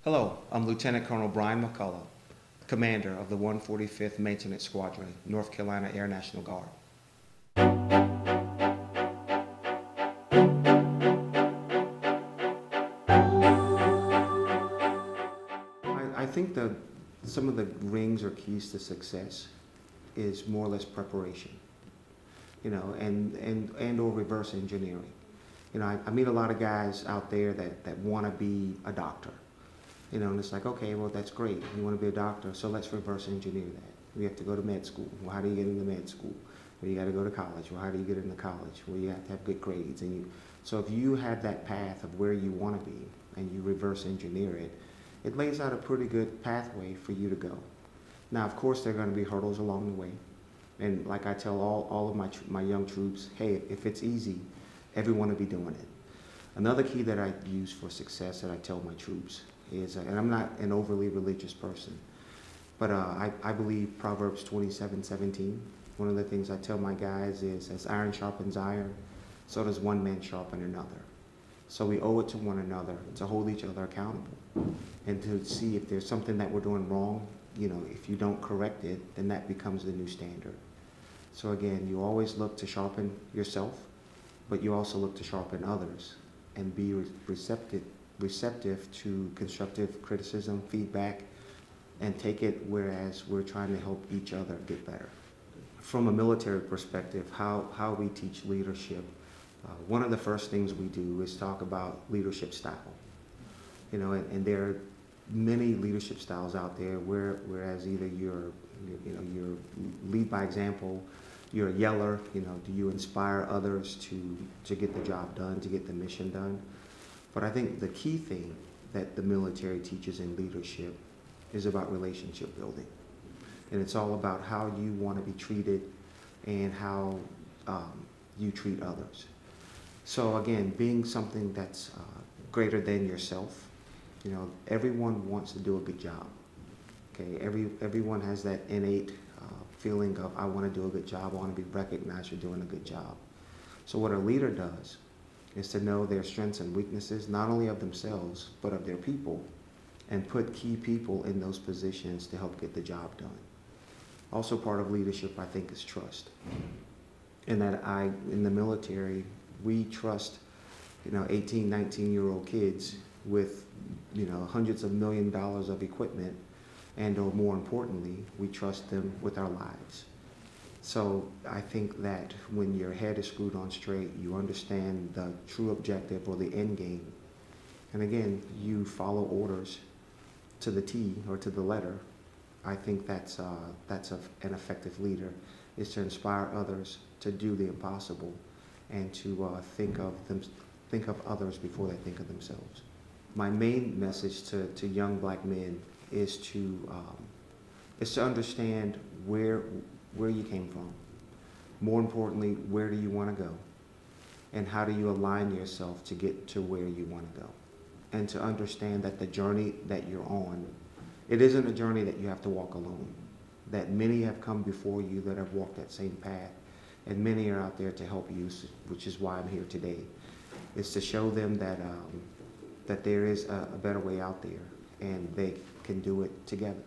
Hello, I'm Lieutenant Colonel Brian McCollough, Commander of the 145th Maintenance Squadron, North Carolina Air National Guard. I think that some of the rings or keys to success is more or less preparation, and or reverse engineering. I meet a lot of guys out there that want to be a doctor. And it's like, okay, well, that's great. You want to be a doctor, so let's reverse engineer that. We have to go to med school. Well, how do you get into med school? Well, you got to go to college. Well, how do you get into college? Well, you have to have good grades. So if you have that path of where you want to be and you reverse engineer it, it lays out a pretty good pathway for you to go. Now, of course, there are going to be hurdles along the way. And like I tell all of my young troops, hey, if it's easy, everyone will be doing it. Another key that I use for success that I tell my troops is, and I'm not an overly religious person, but I believe Proverbs 27:17. One of the things I tell my guys is, as iron sharpens iron, so does one man sharpen another. So we owe it to one another to hold each other accountable and to see if there's something that we're doing wrong. If you don't correct it, then that becomes the new standard. So again, you always look to sharpen yourself, but you also look to sharpen others and be receptive to constructive criticism, feedback, and take it whereas we're trying to help each other get better. From a military perspective, how we teach leadership, one of the first things we do is talk about leadership style. And there are many leadership styles out there whereas either you're lead by example, you're a yeller, do you inspire others to get the job done, to get the mission done? But I think the key thing that the military teaches in leadership is about relationship building. And it's all about how you want to be treated and how you treat others. So again, being something that's greater than yourself, everyone wants to do a good job. Okay, everyone has that innate feeling of, I want to do a good job, I want to be recognized for doing a good job. So what a leader does is to know their strengths and weaknesses, not only of themselves, but of their people, and put key people in those positions to help get the job done. Also part of leadership, I think, is trust. And that in the military, we trust, 18, 19-year-old kids with, hundreds of $millions of equipment, and or more importantly, we trust them with our lives. So I think that when your head is screwed on straight, you understand the true objective or the end game. And again, you follow orders to the T or to the letter. I think that's an effective leader, is to inspire others to do the impossible and to think of others before they think of themselves. My main message to young black men is to understand where you came from. More importantly, where do you want to go? And how do you align yourself to get to where you want to go? And to understand that the journey that you're on, it isn't a journey that you have to walk alone. That many have come before you that have walked that same path, and many are out there to help you, which is why I'm here today. It's to show them that there is a better way out there, and they can do it together.